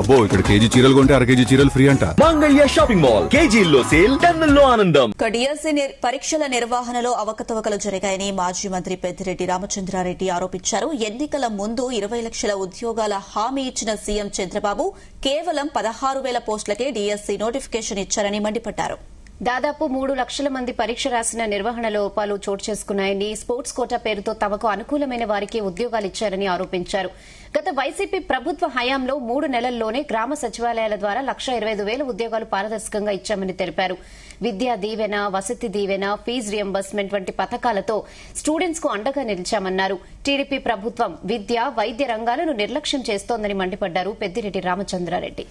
అబ్బో ఇక్కడ కేజీ చీరలు కొంటే అర కేజీ చీరలు ఫ్రీ అంట. మంగళ్య షాపింగ్ మాల్ కేజీల్లో సేల్, టన్నుల్లో ఆనందం. డిఎస్సీ పరీక్షల నిర్వహణలో అవకతవకలు జరిగాయని మాజీ మంత్రి పెద్దిరెడ్డి రామచంద్రారెడ్డి ఆరోపించారు. ఎన్నికల ముందు 20 లక్షల ఉద్యోగాల హామీ ఇచ్చిన సీఎం చంద్రబాబు కేవలం 16,000 పోస్టులకే డిఎస్సీ నోటిఫికేషన్ ఇచ్చారని మండిపడ్డారు. దాదాపు 3 లక్షల మంది పరీక్ష రాసిన నిర్వహణ లోపాలు చోటు చేసుకున్నాయని, స్పోర్ట్స్ కోటా పేరుతో తమకు అనుకూలమైన వారికి ఉద్యోగాలు ఇచ్చారని ఆరోపించారు. గత వైసీపీ ప్రభుత్వ హయాంలో 3 నెలల్లోనే గ్రామ సచివాలయాల ద్వారా 1,25,000 ఉద్యోగాలు పారదర్శకంగా ఇచ్చామని తెలిపారు. విద్యా దీవెన, వసతి దీవెన, ఫీజు రియంబర్స్మెంట్ వంటి పథకాలతో స్టూడెంట్స్ కు అండగా నిలిచామన్నారు. టీడీపీ ప్రభుత్వం విద్య, వైద్య రంగాలను నిర్లక్ష్యం చేస్తోందని మండిపడ్డారు పెద్దిరెడ్డి రామచంద్రారెడ్డి.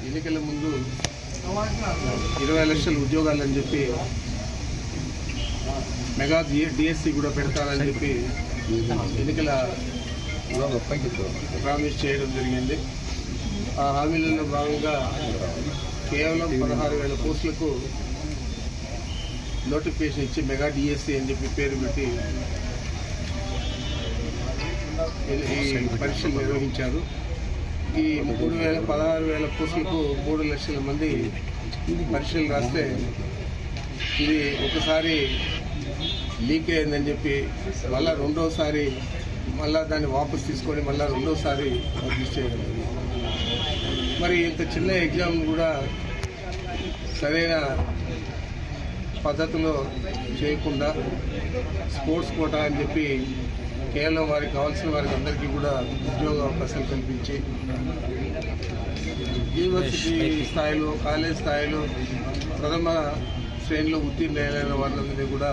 ఎన్నికల ముందు 20 లక్షల ఉద్యోగాలని చెప్పి మెగా డిఎస్సి కూడా పెడతారని చెప్పి ఎన్నికల ప్రామిస్ చేయడం జరిగింది. ఆ హామీలలో భాగంగా కేవలం 16,000 పోస్టులకు నోటిఫికేషన్ ఇచ్చి మెగా డిఎస్సి అని చెప్పి పేరు పెట్టి ఈ పరీక్షలు నిర్వహించారు. ఈ 16,000 పోస్టులకు 3 లక్షల మంది పరీక్షలు రాస్తే ఇది ఒకసారి లీక్ అయిందని చెప్పి మళ్ళా రెండోసారి దాన్ని వాపసు తీసుకొని మళ్ళా రెండోసారి పబ్లిష్ చేయడం. మరి ఇంత చిన్న ఎగ్జామ్ కూడా సరైన పద్ధతిలో చేయకుండా స్పోర్ట్స్ కోటా అని చెప్పి కేవలం వారికి కావాల్సిన వారికి అందరికీ కూడా ఉద్యోగ అవకాశాలు కల్పించి యూనివర్సిటీ స్థాయిలో, కాలేజ్ స్థాయిలో ప్రథమ శ్రేణిలో ఉత్తీర్ణులైన వాళ్ళందరినీ కూడా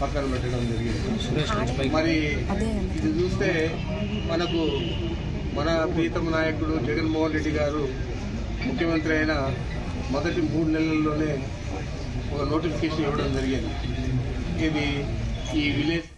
పక్కన పెట్టడం జరిగింది. మరి ఇది చూస్తే మన ప్రీతమ నాయకుడు జగన్మోహన్ రెడ్డి గారు ముఖ్యమంత్రి అయిన మొదటి 3 నెలల్లోనే ఒక నోటిఫికేషన్ ఇవ్వడం జరిగింది. ఇది ఈ విలేజ్